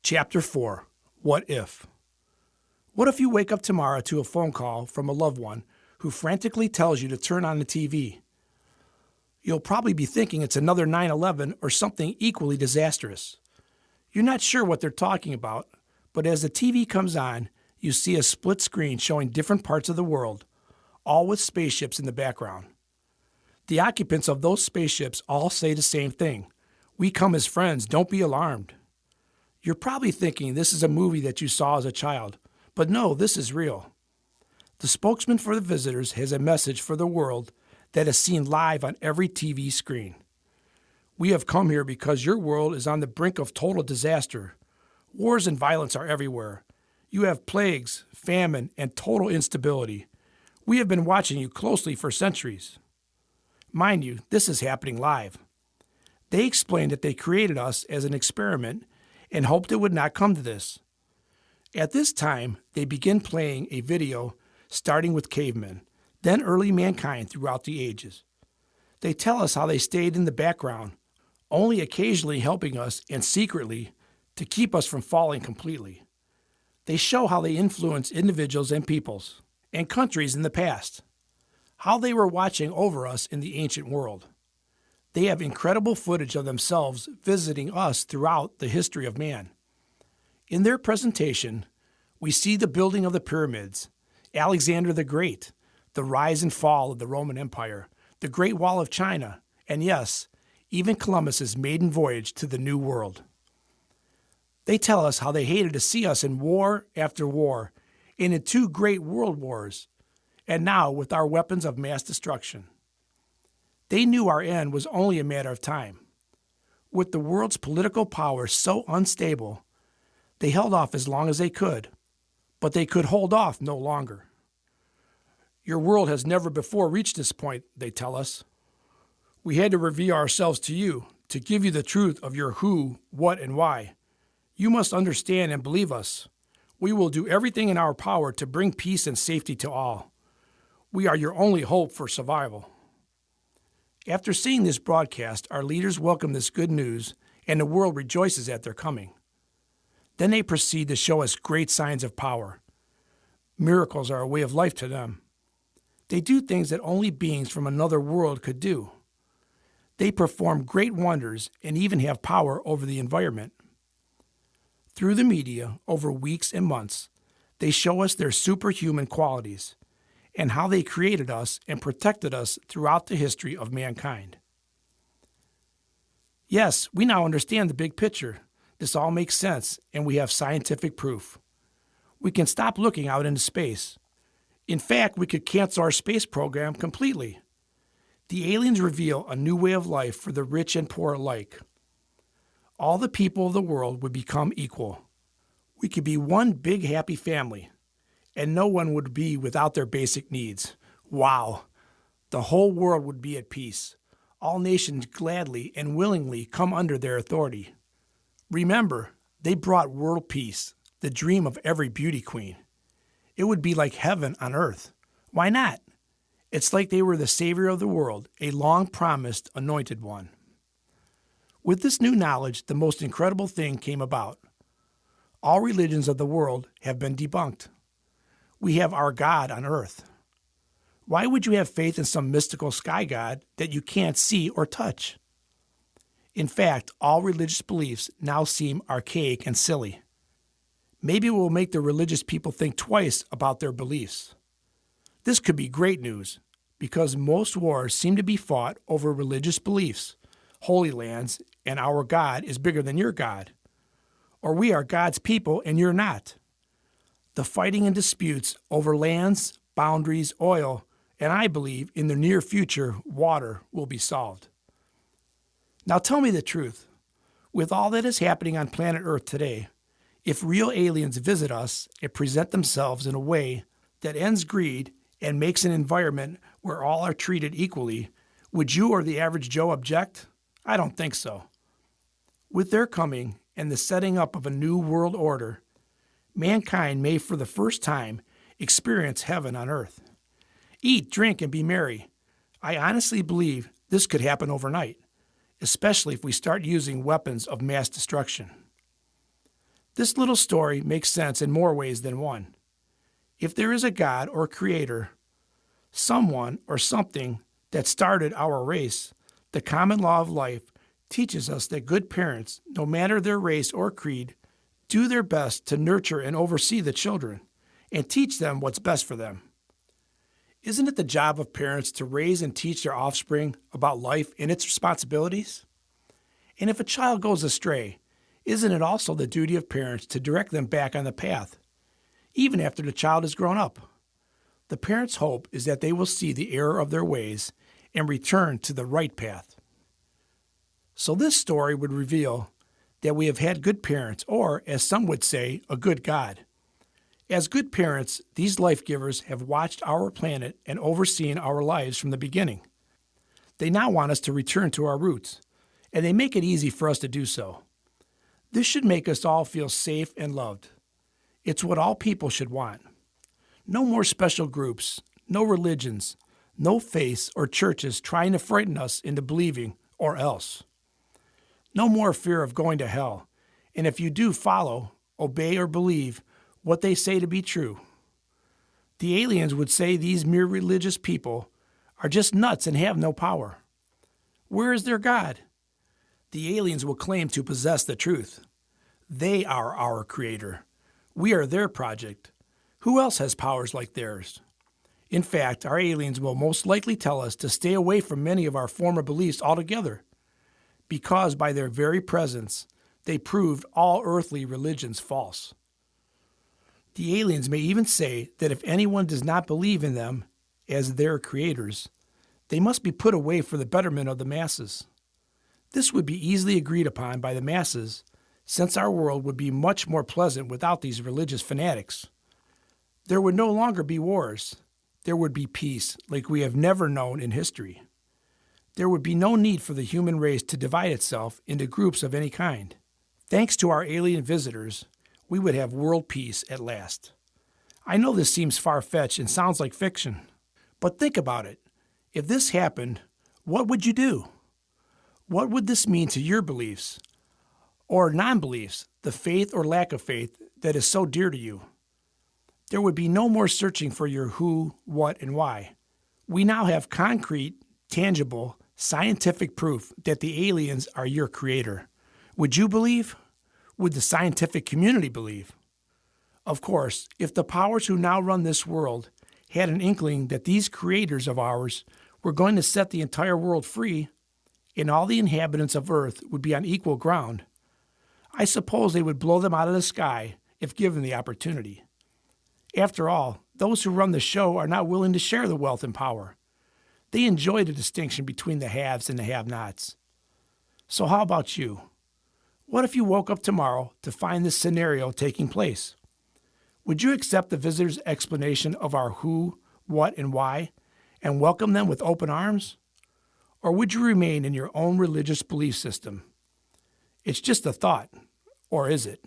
Chapter 4. What If? What if you wake up tomorrow to a phone call from a loved one who frantically tells you to turn on the TV? You'll probably be thinking it's another 9/11 or something equally disastrous. You're not sure what they're talking about, but as the TV comes on, you see a split screen showing different parts of the world, all with spaceships in the background. The occupants of those spaceships all say the same thing. We come as friends, don't be alarmed. You're probably thinking this is a movie that you saw as a child, but no, this is real. The spokesman for the visitors has a message for the world that is seen live on every TV screen. We have come here because your world is on the brink of total disaster. Wars and violence are everywhere. You have plagues, famine, and total instability. We have been watching you closely for centuries. Mind you, this is happening live. They explained that they created us as an experiment and hoped it would not come to this. At this time, they begin playing a video starting with cavemen, then early mankind throughout the ages. They tell us how they stayed in the background, only occasionally helping us and secretly to keep us from falling completely. They show how they influenced individuals and peoples and countries in the past, how they were watching over us in the ancient world. They have incredible footage of themselves visiting us throughout the history of man. In their presentation, we see the building of the pyramids, Alexander the Great, the rise and fall of the Roman Empire, the Great Wall of China, and yes, even Columbus's maiden voyage to the New World. They tell us how they hated to see us in war after war, and in 2 great world wars, and now with our weapons of mass destruction. They knew our end was only a matter of time. With the world's political power so unstable, they held off as long as they could, but they could hold off no longer. Your world has never before reached this point, they tell us. We had to reveal ourselves to you, to give you the truth of your who, what, and why. You must understand and believe us. We will do everything in our power to bring peace and safety to all. We are your only hope for survival. After seeing this broadcast, our leaders welcome this good news, and the world rejoices at their coming. Then they proceed to show us great signs of power. Miracles are a way of life to them. They do things that only beings from another world could do. They perform great wonders and even have power over the environment. Through the media, over weeks and months, they show us their superhuman qualities and how they created us and protected us throughout the history of mankind. Yes, we now understand the big picture. This all makes sense, and we have scientific proof. We can stop looking out into space. In fact, we could cancel our space program completely. The aliens reveal a new way of life for the rich and poor alike. All the people of the world would become equal. We could be one big happy family, and no one would be without their basic needs. Wow! The whole world would be at peace. All nations gladly and willingly come under their authority. Remember, they brought world peace, the dream of every beauty queen. It would be like heaven on earth. Why not? It's like they were the savior of the world, a long-promised anointed one. With this new knowledge, the most incredible thing came about. All religions of the world have been debunked. We have our God on earth. Why would you have faith in some mystical sky god that you can't see or touch? In fact, all religious beliefs now seem archaic and silly. Maybe it will make the religious people think twice about their beliefs. This could be great news, because most wars seem to be fought over religious beliefs, holy lands, and our God is bigger than your God. Or we are God's people and you're not. The fighting and disputes over lands, boundaries, oil, and I believe in the near future, water will be solved. Now tell me the truth. With all that is happening on planet Earth today, if real aliens visit us and present themselves in a way that ends greed and makes an environment where all are treated equally, would you or the average Joe object? I don't think so. With their coming and the setting up of a new world order, mankind may for the first time experience heaven on earth. Eat, drink, and be merry. I honestly believe this could happen overnight, especially if we start using weapons of mass destruction. This little story makes sense in more ways than one. If there is a God or creator, someone or something that started our race, the common law of life teaches us that good parents, no matter their race or creed, do their best to nurture and oversee the children and teach them what's best for them. Isn't it the job of parents to raise and teach their offspring about life and its responsibilities? And if a child goes astray, isn't it also the duty of parents to direct them back on the path, even after the child has grown up? The parents' hope is that they will see the error of their ways and return to the right path. So this story would reveal that we have had good parents, or, as some would say, a good God. As good parents, these life givers have watched our planet and overseen our lives from the beginning. They now want us to return to our roots, and they make it easy for us to do so. This should make us all feel safe and loved. It's what all people should want. No more special groups, no religions, no faiths or churches trying to frighten us into believing or else. No more fear of going to hell, and if you do follow, obey, or believe what they say to be true. The aliens would say these mere religious people are just nuts and have no power. Where is their God? The aliens will claim to possess the truth. They are our creator. We are their project. Who else has powers like theirs? In fact, our aliens will most likely tell us to stay away from many of our former beliefs altogether, because by their very presence, they proved all earthly religions false. The aliens may even say that if anyone does not believe in them as their creators, they must be put away for the betterment of the masses. This would be easily agreed upon by the masses, since our world would be much more pleasant without these religious fanatics. There would no longer be wars. There would be peace like we have never known in history. There would be no need for the human race to divide itself into groups of any kind. Thanks to our alien visitors, we would have world peace at last. I know this seems far-fetched and sounds like fiction, but think about it. If this happened, what would you do? What would this mean to your beliefs, or non-beliefs, the faith or lack of faith that is so dear to you? There would be no more searching for your who, what, and why. We now have concrete, tangible, scientific proof that the aliens are your creator. Would you believe? Would the scientific community believe? Of course, if the powers who now run this world had an inkling that these creators of ours were going to set the entire world free, and all the inhabitants of Earth would be on equal ground, I suppose they would blow them out of the sky if given the opportunity. After all, those who run the show are not willing to share the wealth and power. They enjoy the distinction between the haves and the have-nots. So how about you? What if you woke up tomorrow to find this scenario taking place? Would you accept the visitor's explanation of our who, what, and why, and welcome them with open arms? Or would you remain in your own religious belief system? It's just a thought, or is it?